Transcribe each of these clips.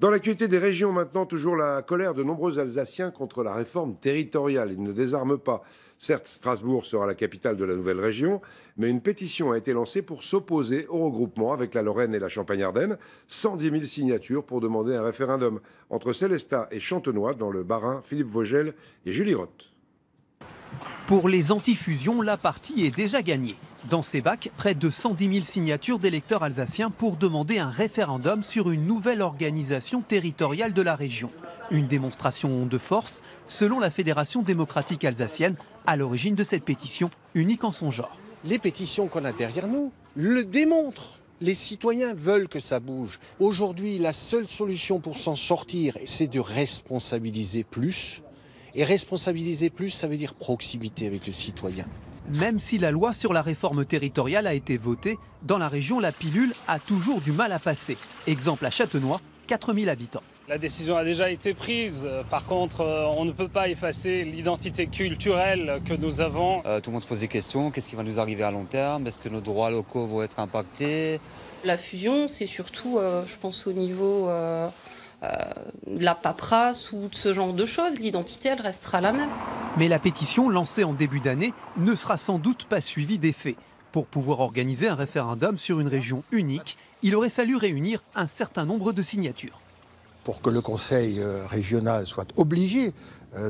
Dans l'actualité des régions maintenant, toujours la colère de nombreux Alsaciens contre la réforme territoriale. Ils ne désarment pas. Certes, Strasbourg sera la capitale de la nouvelle région, mais une pétition a été lancée pour s'opposer au regroupement avec la Lorraine et la Champagne-Ardenne. 110 000 signatures pour demander un référendum entre Célestat et Chantenois dans le Bas-Rhin. Philippe Vogel et Julie Roth. Pour les antifusions, la partie est déjà gagnée. Dans ces bacs, près de 110 000 signatures d'électeurs alsaciens pour demander un référendum sur une nouvelle organisation territoriale de la région. Une démonstration de force, selon la Fédération démocratique alsacienne, à l'origine de cette pétition, unique en son genre. Les pétitions qu'on a derrière nous le démontrent. Les citoyens veulent que ça bouge. Aujourd'hui, la seule solution pour s'en sortir, c'est de responsabiliser plus. Et responsabiliser plus, ça veut dire proximité avec le citoyen. Même si la loi sur la réforme territoriale a été votée, dans la région, la pilule a toujours du mal à passer. Exemple à Châtenois, 4 000 habitants. La décision a déjà été prise. Par contre, on ne peut pas effacer l'identité culturelle que nous avons. Tout le monde se pose des questions. Qu'est-ce qui va nous arriver à long terme? Est-ce que nos droits locaux vont être impactés? La fusion, c'est surtout, je pense, au niveau de la paperasse ou de ce genre de choses. L'identité, elle restera la même. Mais la pétition lancée en début d'année ne sera sans doute pas suivie d'effet. Pour pouvoir organiser un référendum sur une région unique, il aurait fallu réunir un certain nombre de signatures. Pour que le Conseil régional soit obligé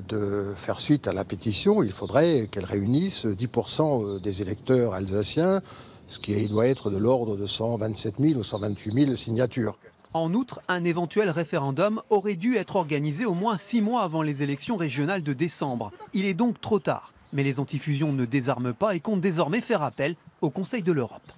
de faire suite à la pétition, il faudrait qu'elle réunisse 10% des électeurs alsaciens, ce qui doit être de l'ordre de 127 000 ou 128 000 signatures. En outre, un éventuel référendum aurait dû être organisé au moins 6 mois avant les élections régionales de décembre. Il est donc trop tard. Mais les antifusions ne désarment pas et comptent désormais faire appel au Conseil de l'Europe.